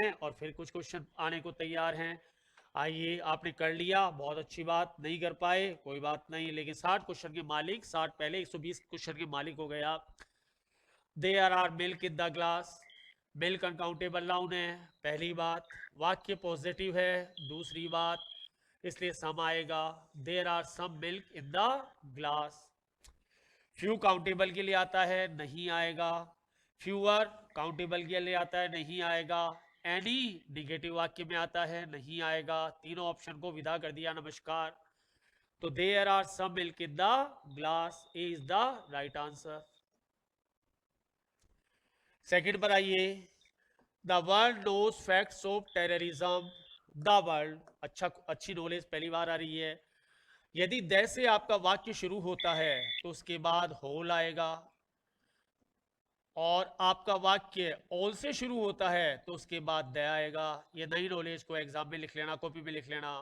हैं और फिर कुछ क्वेश्चन आने को तैयार हैं। आइए, आपने कर लिया, बहुत अच्छी बात। नहीं कर पाए कोई बात नहीं, लेकिन 60 क्वेश्चन के मालिक, 60 पहले 120 क्वेश्चन के मालिक हो गए आप। There are milk in the glass, milk uncountable noun है, पहली बात। वाक्य पॉजिटिव है, दूसरी बात, इसलिए सम आएगा। There are some milk in the glass. Few countable के लिए आता है, नहीं आएगा। फ्यूअर काउंटेबल के लिए आता है, नहीं आएगा। एनी निगेटिव वाक्य में आता है, नहीं आएगा। तीनों ऑप्शन को विदा कर दिया, नमस्कार। तो there are some milk in the glass, A is the right answer. Second पर आइए। The world knows facts of terrorism. The world, अच्छी नॉलेज पहली बार आ रही है। यदि द से आपका वाक्य शुरू होता है तो उसके बाद होल आएगा, और आपका वाक्य ऑल से शुरू होता है तो उसके बाद द आएगा। ये नई नॉलेज को एग्जाम में लिख लेना, कॉपी में लिख लेना।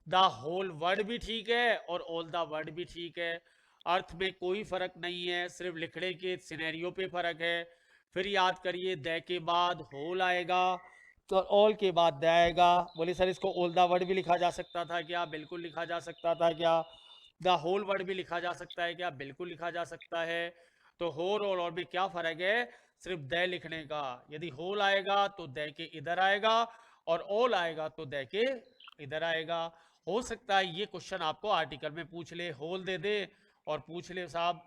द होल वर्ड भी ठीक है और ऑल द वर्ड भी ठीक है, अर्थ में कोई फर्क नहीं है, सिर्फ लिखने के सिनेरियो पे फर्क है। फिर याद करिए, द के बाद होल आएगा तो ऑल के बाद द आएगा। बोले सर इसको ऑल द वर्ड भी लिखा जा सकता था क्या? बिल्कुल लिखा जा सकता था। क्या द होल वर्ड भी लिखा जा सकता है क्या? बिल्कुल लिखा जा सकता है। तो होल और ऑल में क्या फर्क है? सिर्फ द लिखने का। यदि होल आएगा तो द के इधर आएगा, और ऑल आएगा तो द के इधर आएगा। हो सकता है ये क्वेश्चन आपको आर्टिकल में पूछ ले, होल दे दे और पूछ ले साहब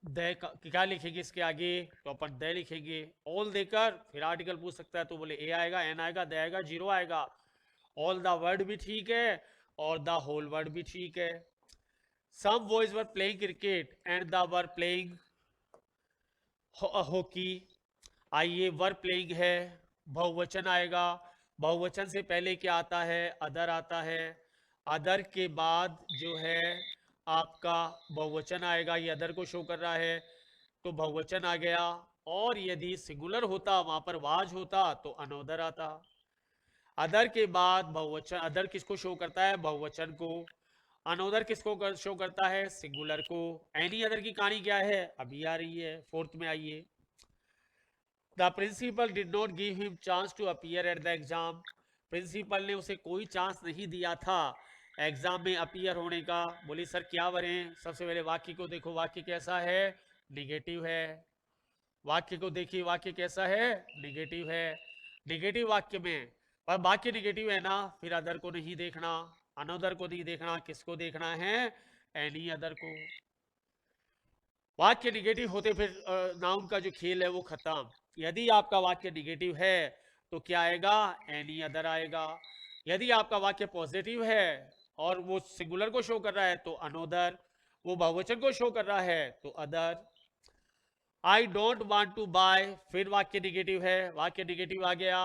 द क्या लिखेंगे इसके आगे, तो अपन द लिखेंगे। ऑल देकर फिर आर्टिकल पूछ सकता है, तो बोले ए आएगा, एन आएगा, द आएगा, जीरो आएगा। ऑल द वर्ड भी ठीक है और द होल वर्ड भी ठीक है। Some boys were playing cricket and the were playing hockey. आइए, वर प्लेइंग है, बहुवचन आएगा। बहुवचन से पहले क्या आता है? अदर आता है। अदर के बाद जो है आपका बहुवचन आएगा, ये अदर को शो कर रहा है तो बहुवचन आ गया। और यदि सिंगुलर होता, वहां पर वाज होता, तो अनोदर आता। अदर के बाद बहुवचन, अदर किसको शो करता है? बहुवचन को। अनोदर किसको शो करता है? सिंगुलर को। एनी अदर की कहानी क्या है? अभी आ रही है, फोर्थ में आइए। The principal did not give him chance to appear at the exam. Principal ने उसे कोई चांस नहीं दिया था एग्जाम में अपीयर होने का। बोली सर क्या करें? सबसे पहले वाक्य को देखो, वाक्य कैसा है? निगेटिव है। वाक्य को देखिए, वाक्य कैसा है? निगेटिव है। निगेटिव वाक्य में, पर वाक्य निगेटिव है ना, फिर अदर को नहीं देखना, अनदर को नहीं देखना, किसको देखना है? एनी अदर को। वाक्य निगेटिव होते फिर नाउन का जो खेल है वो खत्म। यदि आपका वाक्य निगेटिव है तो क्या आएगा? एनी अदर आएगा। यदि आपका वाक्य पॉजिटिव है और वो सिंगुलर को शो कर रहा है तो अनोदर, वो बहुवचन को शो कर रहा है तो other. I don't want to buy, फिर वाक्य निगेटिव है, वाक्य निगेटिव आ गया।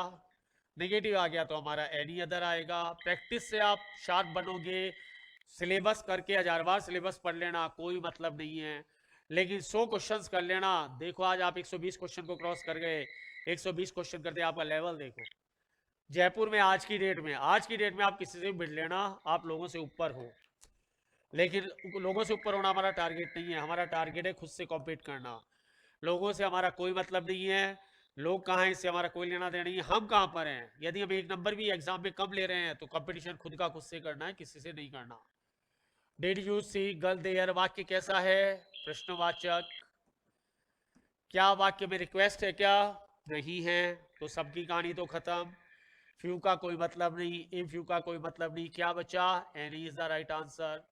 निगेटिव आ गया तो हमारा एनी अदर आएगा। प्रैक्टिस से आप शार्प बनोगे। सिलेबस करके 1000 बार सिलेबस पढ़ लेना, कोई मतलब नहीं है, लेकिन 100 क्वेश्चंस कर लेना। देखो आज आप 120 क्वेश्चन को क्रॉस कर गए। 120 क्वेश्चन करते आपका लेवल देखो। जयपुर में आज की डेट में, आज की डेट में आप किसी से भी भिड़ लेना, आप लोगों से ऊपर हो। लेकिन लोगों से ऊपर होना हमारा टारगेट नहीं है, हमारा टारगेट है खुद से कॉम्पीट करना। लोगों से हमारा कोई मतलब नहीं है, लोग कहाँ हैं इससे हमारा कोई लेना देना नहीं है, हम कहाँ पर हैं। यदि हम एक नंबर भी एग्जाम में कम ले रहे हैं तो कंपटीशन खुद का खुद से करना है, किसी से नहीं करना। Did you see girl there, वाक्य कैसा है? प्रश्नवाचक। क्या वाक्य में रिक्वेस्ट है? क्या नहीं है, तो सबकी कहानी तो खत्म। फ्यू का कोई मतलब नहीं, इन फ्यू का कोई मतलब नहीं, क्या बचा? Any is the right answer.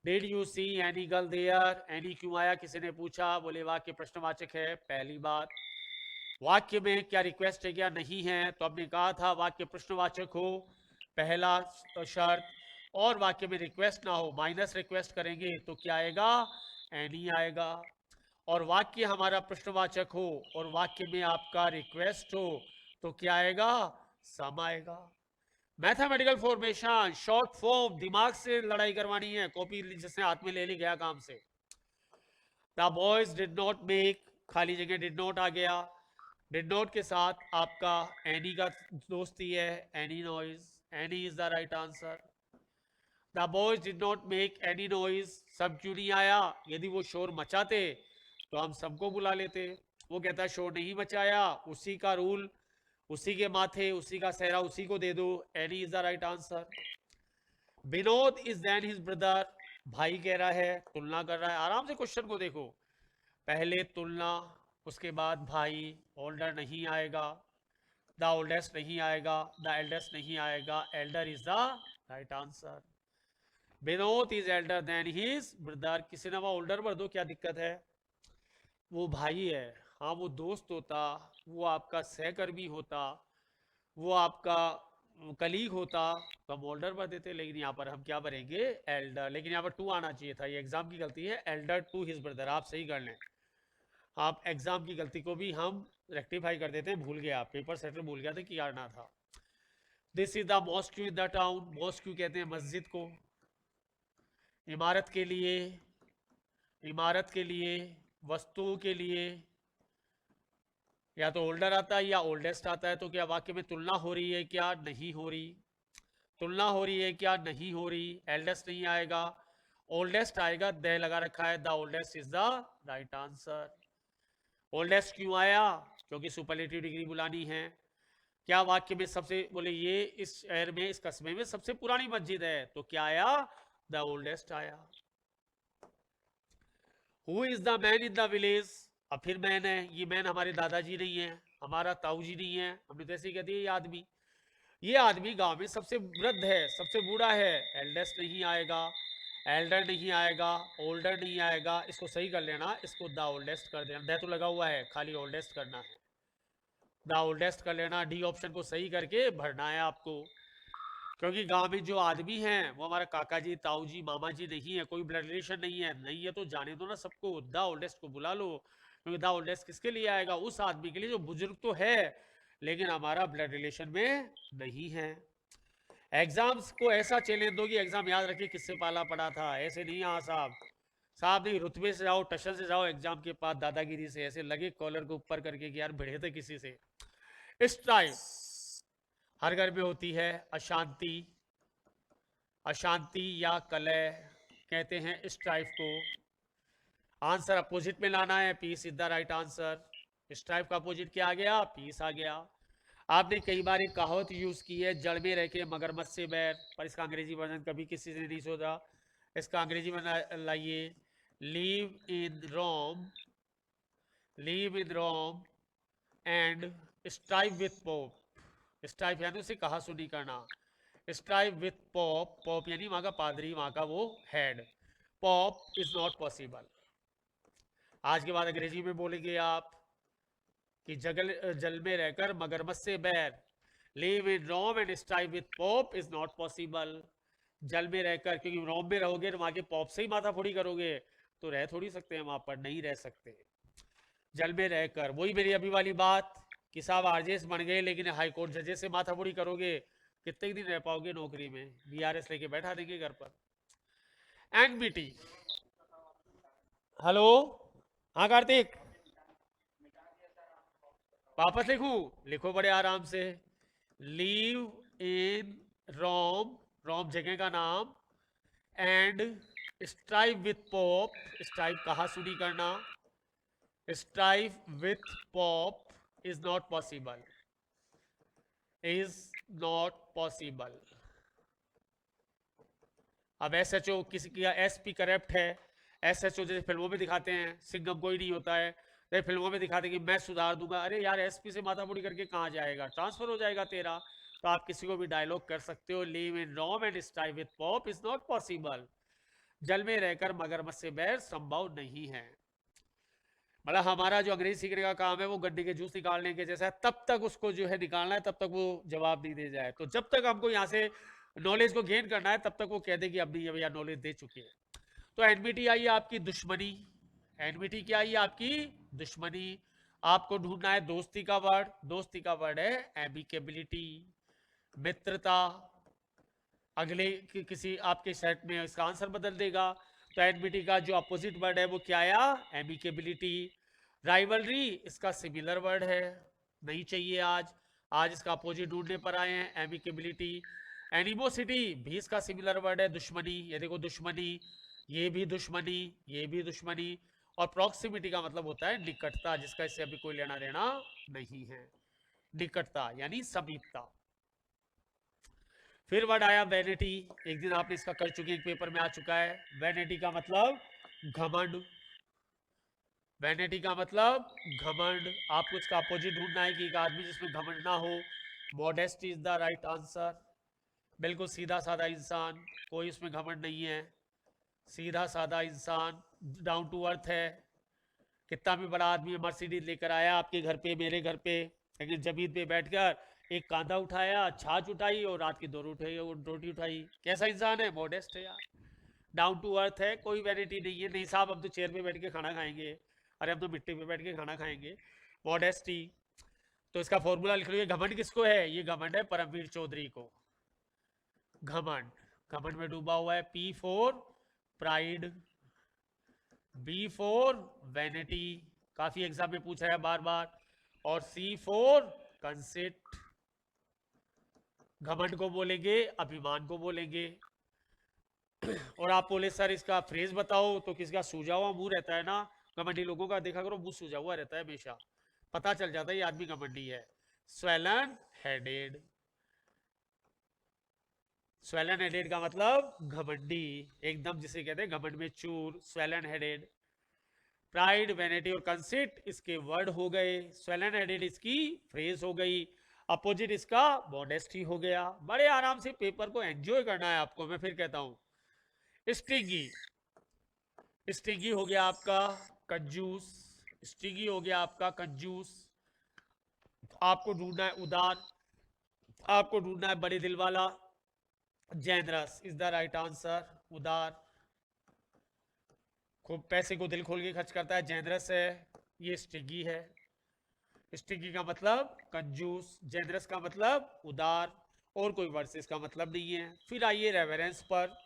Did you see any girl there, any क्यों आया किसी ने पूछा? बोले वाक्य प्रश्नवाचक है, पहली बात। वाक्य में क्या रिक्वेस्ट है क्या? नहीं है, तो हमने कहा था वाक्य प्रश्नवाचक हो, पहला शर्त। और वाक्य में रिक्वेस्ट ना हो, माइनस रिक्वेस्ट करेंगे तो क्या आएगा? एनी आएगा। और वाक्य हमारा प्रश्नवाचक हो और वाक्य में आपका रिक्वेस्ट हो तो क्या आएगा? सम आएगा। मैथमेटिकल फॉर्मेशन, शॉर्ट फॉर्म, दिमाग से लड़ाई करवानी है, कॉपी जिसने हाथ में ले ली गया काम से। The boys did not make, खाली जगह डिड नॉट आ गया। डिड नॉट के साथ आपका एनी का दोस्ती है, any noise, any is the right answer. The boys did not make any noise, सब क्यों नहीं आया? यदि वो शोर मचाते तो हम सबको बुला लेते। वो कहता है शोर नहीं मचाया, उसी का रूल, उसी के माथे, उसी का सेहरा उसी को दे दो, any is the right answer. Vinod is then his brother, भाई कह रहा है, तुलना कर रहा है। आराम से क्वेश्चन को देखो, पहले तुलना, उसके बाद भाई, ओल्डर नहीं आएगा, द ओल्डेस्ट नहीं आएगा, द एल्डेस्ट नहीं आएगा, elder is the right answer. Vinod is elder then his brother, किसी ने वहां ओल्डर भर दो, क्या दिक्कत है? वो भाई है, हाँ वो दोस्त होता, वो आपका सहकर्मी होता, वो आपका कलीग होता तो हम ओल्डर भर देते, लेकिन यहाँ पर हम क्या भरेंगे? एल्डर। लेकिन यहाँ पर टू आना चाहिए था, ये एग्जाम की गलती है, एल्डर टू हिज ब्रदर, आप सही कर लें। आप एग्जाम की गलती को भी हम रेक्टिफाई कर देते हैं, भूल गए आप, पेपर सेटर भूल गया था कि करना था। This is the mosque in the town, mosque कहते हैं मस्जिद को। इमारत के लिए, इमारत के लिए, वस्तुओं के लिए, या तो ओल्डर आता है या ओल्डेस्ट आता है। तो क्या वाक्य में तुलना हो रही है क्या? नहीं हो रही। तुलना हो रही है क्या? नहीं हो रही। एल्डेस्ट नहीं आएगा, ओल्डेस्ट आएगा, दे लगा रखा है, the oldest is the right answer. Oldest क्यों आया? क्योंकि सुपरलेटिव डिग्री बुलानी है। क्या वाक्य में सबसे, बोले ये इस शहर में, इस कस्बे में सबसे पुरानी मस्जिद है, तो क्या आया? द ओल्डेस्ट आया। Who is the man in the village, अब फिर मैन है, ये मैन हमारे दादाजी नहीं है, हमारा ताऊ जी नहीं है, हमने तो ऐसे ही कह दिया ये आदमी गांव में सबसे वृद्ध है, सबसे बूढ़ा है, एल्डेस्ट नहीं आएगा, एल्डर नहीं आएगा, ओल्डर नहीं आएगा, इसको सही कर लेना, इसको द ओल्डेस्ट कर देना, द तो लगा हुआ है, खाली ओल्डेस्ट करना है, द ओल्डेस्ट कर लेना। डी ऑप्शन को सही करके भरना है आपको, क्योंकि गांव में जो आदमी हैं वो हमारा काका जी, ताऊ जी, मामा जी नहीं है, कोई ब्लड रिलेशन नहीं है, नहीं है तो जाने दो ना सबको, द ओल्डेस्ट को बुला लो, क्योंकि द ओल्डेस्ट किसके लिए आएगा? उस आदमी के लिए जो बुजुर्ग तो है लेकिन हमारा ब्लड रिलेशन में नहीं है। एग्जाम्स को ऐसा चैलेंज दो कि एग्जाम याद रखिए किससे पाला पड़ा था, ऐसे नहीं। हाँ साहब, साहब नहीं, रुतबे से जाओ, टशन से जाओ एग्जाम के पास, दादागिरी से ऐसे लगे कॉलर को ऊपर करके कि यार भिड़े थे किसी से। इस टाइम हर घर में होती है अशांति, अशांति या कलह कहते हैं इस टाइप को। आंसर अपोजिट में लाना है, peace is the right answer. इस टाइप का अपोजिट क्या आ गया? पीस आ गया। आपने कई बार एक कहावत यूज की है, जड़ में रह के मगरमच्छ से बैर, पर इसका अंग्रेजी वर्जन कभी किसी ने नहीं सोचा। इसका अंग्रेजी वर्जन लाइए, live in Rome, live in Rome and strive with pope. Strive यानी उसे कहा सुनी करना, स्ट्राइव विथ पॉप, पॉप यानी वहां का पादरी, वहां का वो head, pop is not possible. आज के बाद अंग्रेजी में बोलेंगे आप कि जल में रहकर मगरमच्छ से बैर, live in Rome and strive with pope is not possible. जल में रहकर, क्योंकि रोम में रहोगे तो वहां के पॉप से ही माथा फोड़ी करोगे, तो रह थोड़ी सकते हैं वहां पर, नहीं रह सकते। जल में रहकर, वही मेरी अभी वाली बात कि साहब आरजेएस बन गए लेकिन हाईकोर्ट जजेस से माथा फोड़ी करोगे, कितने दिन रह पाओगे नौकरी में? बीआरएस लेके बैठा देंगे घर पर। एनबीटी, हेलो, हाँ कार्तिक, वापस लिखूं? लिखो बड़े आराम से, लीव इन रोम, रोम जगह का नाम, and strive with pop, strive कहा सुनी करना, strive with pope is not possible, is not possible. अब एसएचओ किसी की, एसपी करप्ट है, एसएचओ जैसे फिल्मों में दिखाते हैं सिंघम कोई नहीं होता है, जैसे फिल्मों में दिखाते हैं कि मैं सुधार दूंगा, अरे यार एसपी से माथा मुड़ी करके कहाँ जाएगा, ट्रांसफर हो जाएगा तेरा। तो आप किसी को भी डायलॉग कर सकते हो, live in Rome and strive with pope is not possible. जल में रहकर मगरमच्छ से बैर संभव नहीं है। मतलब हमारा जो अंग्रेजी सीखने का काम है वो गड्ढे के जूस निकालने के जैसा है, तब तक उसको जो है निकालना है, तब तक वो जवाब नहीं दे जाए। तो जब तक हमको यहाँ से नॉलेज को गेन करना है तब तक वो कह दे कि अब नहीं, भैया नॉलेज दे चुके हैं। तो एनबीटी आई है आपकी दुश्मनी, एनबीटी क्या आई है आपकी? दुश्मनी। आपको ढूंढना है दोस्ती का वर्ड, दोस्ती का वर्ड है एमिकेबिलिटी, मित्रता। अगले किसी आपके सेट में इसका आंसर बदल देगा। तो एनबीटी का जो अपोजिट वर्ड है वो क्या आया? एमिकेबिलिटी। राइवलरी इसका सिमिलर वर्ड है, नहीं चाहिए आज, आज इसका अपोजिट ढूंढने पर आए हैं, एमिकेबिलिटी। एनिमोसिटी भी इसका सिमिलर वर्ड है, दुश्मनी, ये देखो दुश्मनी, ये भी दुश्मनी, ये भी दुश्मनी। और प्रॉक्सिमिटी का मतलब होता है निकटता, जिसका इससे अभी कोई लेना देना नहीं है। निकटता यानी समीपता। फिर वर्ड आया वैनिटी, एक दिन आपने इसका कर चुके, एक पेपर में आ चुका है। वैनिटी का मतलब घमंड, वैनिटी का मतलब घमंड। आपको इसका अपोजिट ढूंढना है कि एक आदमी जिसमें घमंड ना हो। Modesty is the right answer, बिल्कुल सीधा साधा इंसान, कोई उसमें घमंड नहीं है, सीधा साधा इंसान, डाउन टू अर्थ है। कितना भी बड़ा आदमी है, मर्सिडीज लेकर आया आपके घर पे, मेरे घर पे, लेकिन जमीन पे बैठकर एक कांदा उठाया, छाछ उठाई और रात की 2 रोटी उठाई, कैसा इंसान है? मॉडेस्ट है यार, डाउन टू अर्थ है, कोई वैनिटी नहीं है। नहीं साहब हम तो चेयर पे बैठ के खाना खाएंगे, अरे हम तो मिट्टी पे बैठ के खाना खाएंगे, मॉडेस्टी। तो इसका फॉर्मूला लिख लीजिए। घमंड किसको है? ये घमंड है परमवीर चौधरी को। घमंड, घमंड में डूबा हुआ है। P for pride, B for vanity, काफी एग्जाम में पूछा है बार बार, और C फॉर कंसेट। घमंड को बोलेंगे अभिमान को बोलेंगे। और आप बोले सर इसका फ्रेज बताओ, तो किसका सूजा हुआ मुंह रहता है ना, घमंडी लोगों का देखा करो, मुंह सूजा हुआ रहता है हमेशा, पता चल जाता है ये आदमी घमंडी है। स्वेलन हेडेड, स्वेलन हेडेड का मतलब घमंडी, एकदम जिसे कहते हैं घमंड में चूर, स्वेलन हेडेड। प्राइड, वैनिटी और कंसिट इसके वर्ड हो गए, स्वेलन हेडेड इसकी फ्रेज हो गई, अपोजिट इसका मॉडेस्टी हो गया। बड़े आराम से पेपर को एंजॉय करना है आपको, मैं फिर कहता हूं। स्टिंगी, स्टिंगी हो गया आपका कंजूस, स्टिंगी हो गया आपका कंजूस। आपको ढूंढना है उदार, आपको ढूंढना है बड़े दिल वाला। Generous is the right answer, उदार, खूब पैसे को दिल खोल के खर्च करता है, जेनरस है। ये स्टिंगी है, स्टिंगी का मतलब कंजूस, जेनरस का मतलब उदार, और कोई वर्ड से इसका मतलब नहीं है। फिर आइए रेवरेंस पर।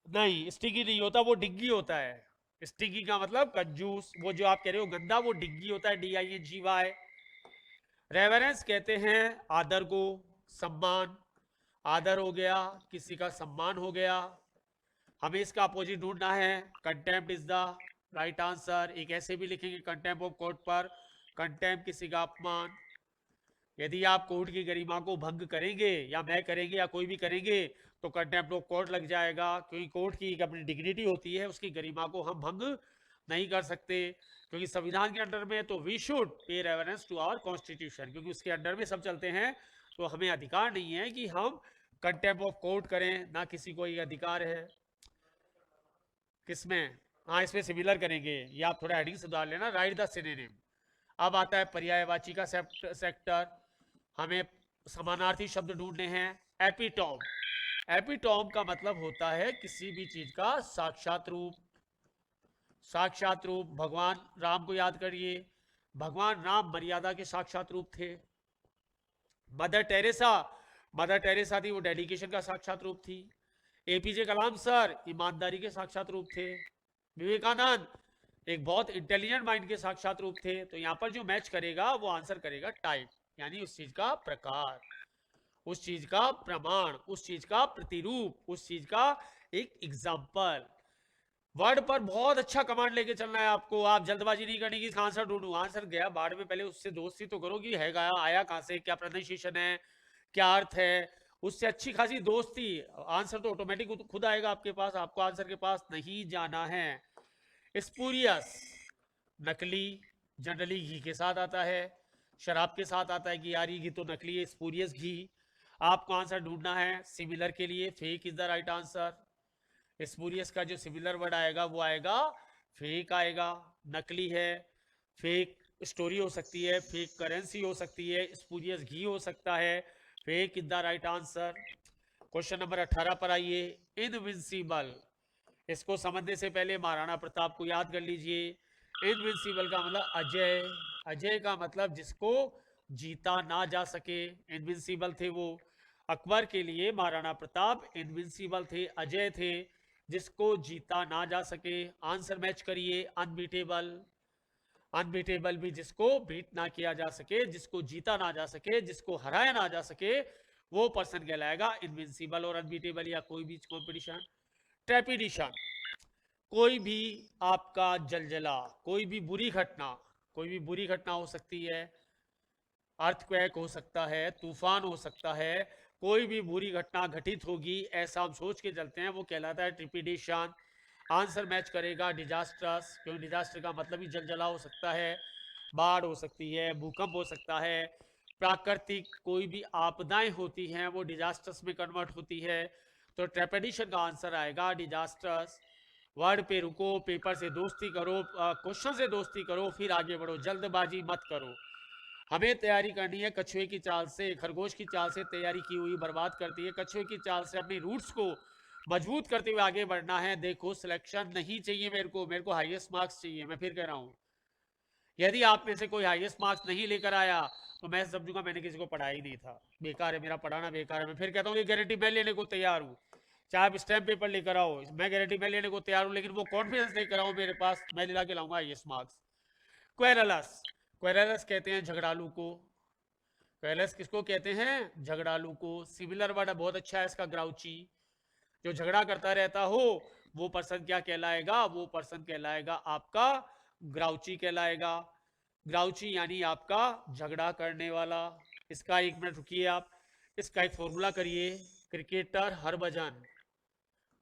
नहीं स्टिंगी नहीं होता, वो डिग्गी होता है। स्टिंगी का मतलब कंजूस, वो जो आप कह रहे हो गंदा, वो डिग्गी होता है, DINGY। रेवरेंस कहते हैं आदर को, सम्मान, आदर हो गया, किसी का सम्मान हो गया। हमें इसका अपोजिट ढूंढना है। Contempt is the right answer. एक ऐसे भी लिखेंगे कंटेम्प्ट ऑफ कोर्ट पर, कंटेम्प्ट किसी का अपमान। यदि आप कोर्ट की गरिमा को भंग करेंगे, या मैं करेंगे या कोई भी करेंगे, तो कंटेम्प्ट ऑफ कोर्ट लग जाएगा, क्योंकि कोर्ट की एक अपनी डिग्निटी होती है, उसकी गरिमा को हम भंग नहीं कर सकते, क्योंकि संविधान के अंडर में तो we should pay reference to our constitution, क्योंकि उसके अंडर में सब चलते हैं, तो हमें अधिकार नहीं है कि हम कंटेम्प्ट ऑफ कोर्ट करें, ना किसी को ये अधिकार है। किसमें? हाँ इसमें सिमिलर करेंगे, ये आप थोड़ा हेडिंग सुधार लेना, राइट द सिनोनिम। अब आता है पर्यायवाची का सेक्टर, हमें समानार्थी शब्द ढूंढने हैं। एपिटॉम, एपिटॉम का मतलब होता है किसी भी चीज का साक्षात रूप, साक्षात रूप। भगवान राम को याद करिए, भगवान राम मर्यादा के साक्षात रूप थे। मदर टेरेसा, मदर टेरेसा थी, वो डेडिकेशन का साक्षात रूप थी। APJ कलाम सर ईमानदारी के साक्षात रूप थे। विवेकानंद एक बहुत इंटेलिजेंट माइंड के साक्षात रूप थे। तो यहां पर जो मैच करेगा वो आंसर करेगा टाइप, यानी उस चीज का प्रकार, उस चीज का प्रमाण, उस चीज का प्रतिरूप, उस चीज का एक एग्जाम्पल। वर्ड पर बहुत अच्छा कमांड लेके चलना है आपको, आप जल्दबाजी नहीं करनी कि आंसर ढूंढूं, आंसर गया बाढ़ में, पहले उससे दोस्ती तो करो कि है गया आया कहां से, क्या प्रोनाउंसिएशन है, क्या अर्थ है, उससे अच्छी खासी दोस्ती। आंसर तो ऑटोमेटिक खुद आएगा आपके पास, आपको आंसर के पास नहीं जाना है। स्पूरियस नकली, जनरली घी के साथ आता है, शराब के साथ आता है कि यार ये घी तो नकली है, स्पूरियस घी। आपको आंसर ढूंढना है सिमिलर के लिए, fake is the right answer. Spurious का जो सिमिलर वर्ड आएगा वो आएगा फेक आएगा, नकली है, फेक स्टोरी हो सकती है, फेक करेंसी हो सकती है, स्पूरियस घी हो सकता है, fake is the right answer. Question number 18 पर आइए। इनविंसिबल, इसको समझने से पहले महाराणा प्रताप को याद कर लीजिए। इनविंसिबल का मतलब अजय, अजय का मतलब जिसको जीता ना जा सके, इनविंसिबल थे वो। अकबर के लिए महाराणा प्रताप इनविंसिबल थे, अजय थे, जिसको जीता ना जा सके। आंसर मैच करिए, अनबीटेबल, अनबीटेबल भी जिसको बीट ना किया जा सके, जिसको जीता ना जा सके, जिसको हराया ना जा सके, वो पर्सन कहलाएगा इनविंसिबल और अनबीटेबल, या कोई भी कॉम्पिटिशन। ट्रेपिडिशन, कोई भी आपका जलजला, कोई भी बुरी घटना, कोई भी बुरी घटना हो सकती है, अर्थक्वेक हो सकता है, तूफान हो सकता है, कोई भी बुरी घटना घटित होगी ऐसा हम सोच के चलते हैं, वो कहलाता है ट्रिपिडेशन। आंसर मैच करेगा डिजास्टर्स, क्योंकि डिजास्टर का मतलब ही जलजला हो सकता है, बाढ़ हो सकती है, भूकंप हो सकता है, प्राकृतिक कोई भी आपदाएं होती हैं वो डिजास्टर्स में कन्वर्ट होती है। तो ट्रेपेडिशन का आंसर आएगा डिजास्टर्स। वर्ड पे रुको, पेपर से दोस्ती करो, क्वेश्चन से दोस्ती करो, फिर आगे बढ़ो, जल्दबाजी मत करो। हमें तैयारी करनी है कछुए की चाल से, खरगोश की चाल से तैयारी की हुई बर्बाद करती है, कछुए की चाल से अपनी रूट्स को मजबूत करते हुए आगे बढ़ना है। देखो सिलेक्शन नहीं चाहिए मेरे को हाईएस्ट मार्क्स चाहिए। मैं फिर कह रहा हूं, यदि आप में से कोई हाईएस्ट मार्क्स नहीं लेकर आया तो मैं समझूंगा मैंने किसी को पढ़ा ही नहीं था, बेकार है, मेरा पढ़ाना बेकार है। मैं फिर कहता हूँ ये गारंटी मैं लेने को तैयार हूँ, चाहे आप स्टैम्प पेपर लेकर आओ, मैं गारंटी मैं लेने को तैयार हूँ, लेकिन वो कॉन्फिडेंस लेकर आओ मेरे पास, मैं दिला के लाऊंगा हाईएस्ट मार्क्स। क्वेरलस, क्वेरलस कहते हैं झगड़ालू को। क्वेरलस किसको कहते हैं? झगड़ालू को। सिमिलर वर्ड बहुत अच्छा है इसका, ग्राउची। जो झगड़ा करता रहता हो वो पर्सन क्या कहलाएगा? वो पर्सन कहलाएगा आपका ग्राउची कहलाएगा। ग्राउची यानी आपका झगड़ा करने वाला। इसका 1 मिनट रुकिए आप, इसका एक फॉर्मूला करिए। क्रिकेटर हरभजन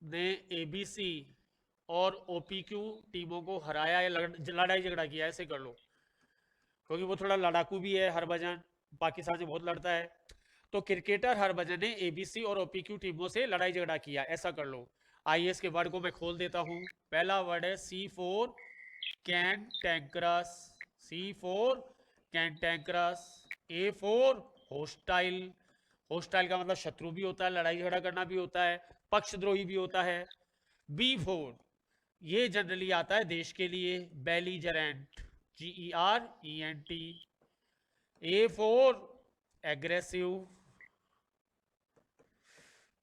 ने एबीसी और ओपीक्यू टीमों को हराया या लड़ाई झगड़ा किया, ऐसे कर लो, क्योंकि वो थोड़ा लड़ाकू भी है हरभजन, पाकिस्तान से बहुत लड़ता है। तो क्रिकेटर हरभजन ने एबीसी और ओपीक्यू टीमों से लड़ाई झगड़ा किया, ऐसा कर लो। आइए इसके वर्ड को मैं खोल देता हूं। पहला वर्ड है C4 cantankerous, C4 cantankerous. A4 hostile, hostile का मतलब शत्रु भी होता है, लड़ाई झगड़ा करना भी होता है, पक्षद्रोही भी होता है। B4 ये जनरली आता है देश के लिए, बेलीजरेंट, GERENT। A4 एग्रेसिव,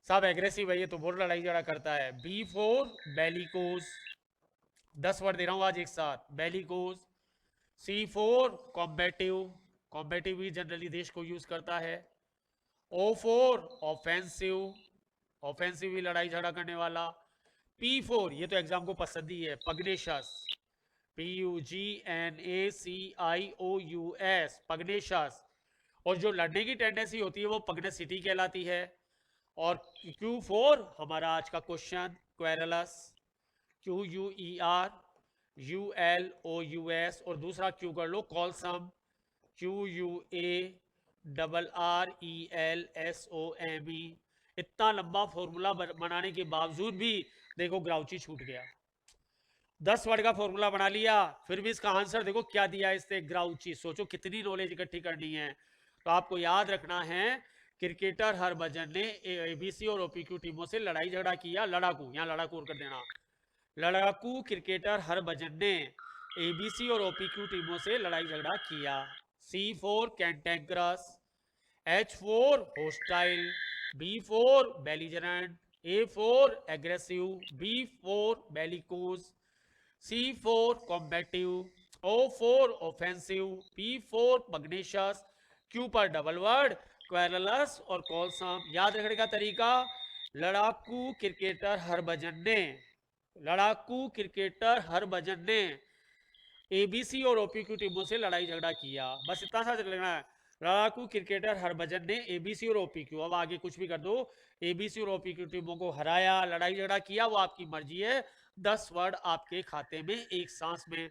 सब एग्रेसिव है ये तो, बहुत लड़ाई झगड़ा करता है। B4 बेलिकोस, 10 वर्ड दे रहा हूं आज एक साथ, बेलिकोस। C4 कॉम्बेटिव, कॉम्बेटिव भी जनरली देश को यूज करता है। O4 ऑफेंसिव, ऑफेंसिव भी लड़ाई झगड़ा करने वाला। P4 ये तो एग्जाम को पसंद ही है, पग्नेशस, PUGNACIOUS, पग्नेशस। और जो लड़ने की टेंडेंसी होती है वो पग्नेसिटी कहलाती है। और Q4 हमारा आज का क्वेश्चन क्वेरलस, QUERULOUS। और दूसरा Q कर लो कॉलसम, QUARRELSOME। इतना लंबा फॉर्मूला बनाने के बावजूद भी देखो ग्राउची छूट गया। 10 वर्ड का फॉर्मूला बना लिया, फिर भी इसका आंसर देखो क्या दिया इससे, ग्राउची। सोचो कितनी नॉलेज इकट्ठी करनी है। तो आपको याद रखना है क्रिकेटर हरभजन ने एबीसी और ओपीक्यू टीमों से लड़ाई झगड़ा किया। लड़ाकू, यहां लड़ाकू कर देना, लड़ाकू क्रिकेटर हरभजन ने एबीसी और ओपीक्यू टीमों से लड़ाई झगड़ा किया। C4 cantankerous, H4 hostile, B4 belligerent, A4 aggressive, B4 bellicose, C4 combative, O4 offensive, P4 पग्नेशियस। Q पर डबल वर्ड क्वेरलस और कॉलसम। याद रखने का तरीका, लड़ाकू क्रिकेटर हरभजन ने, लड़ाकू क्रिकेटर हरभजन ने एबीसी और ओपीक्यू टीमों से लड़ाई झगड़ा किया, बस इतना सा लगना है। लड़ाकू क्रिकेटर हरभजन ने एबीसी और ओपीक्यू, अब आगे कुछ भी कर दो, एबीसी और ओपीक्यू टीमों को हराया, लड़ाई झगड़ा किया, वो आपकी मर्जी है। 10 वर्ड आपके खाते में एक सांस में।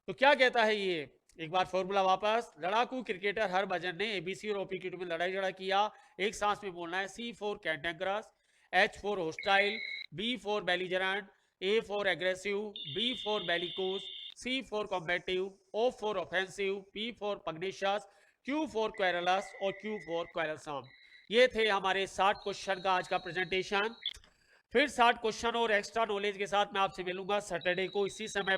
तो क्या कहता है ये, एक बार फॉर्मूला वापस, लड़ाकू क्रिकेटर हरभजन ने एबीसी और ओपीक्यू टीम में लड़ाई झगड़ा किया, एक सांस में बोलना है। C4 cantankerous, H4 hostile, B4 belligerent, A4 aggressive, B4 bellicose, C4 combative, O4 offensive, P4 पग्नेशियस, Q4 क्वेरलस और Q4 क्वेरलसम। ये थे हमारे 60 क्वेश्चन का आज का प्रेजेंटेशन। फिर 60 क्वेश्चन और एक्स्ट्रा नॉलेज के साथ मैं आपसे मिलूंगा सैटरडे को इसी समय।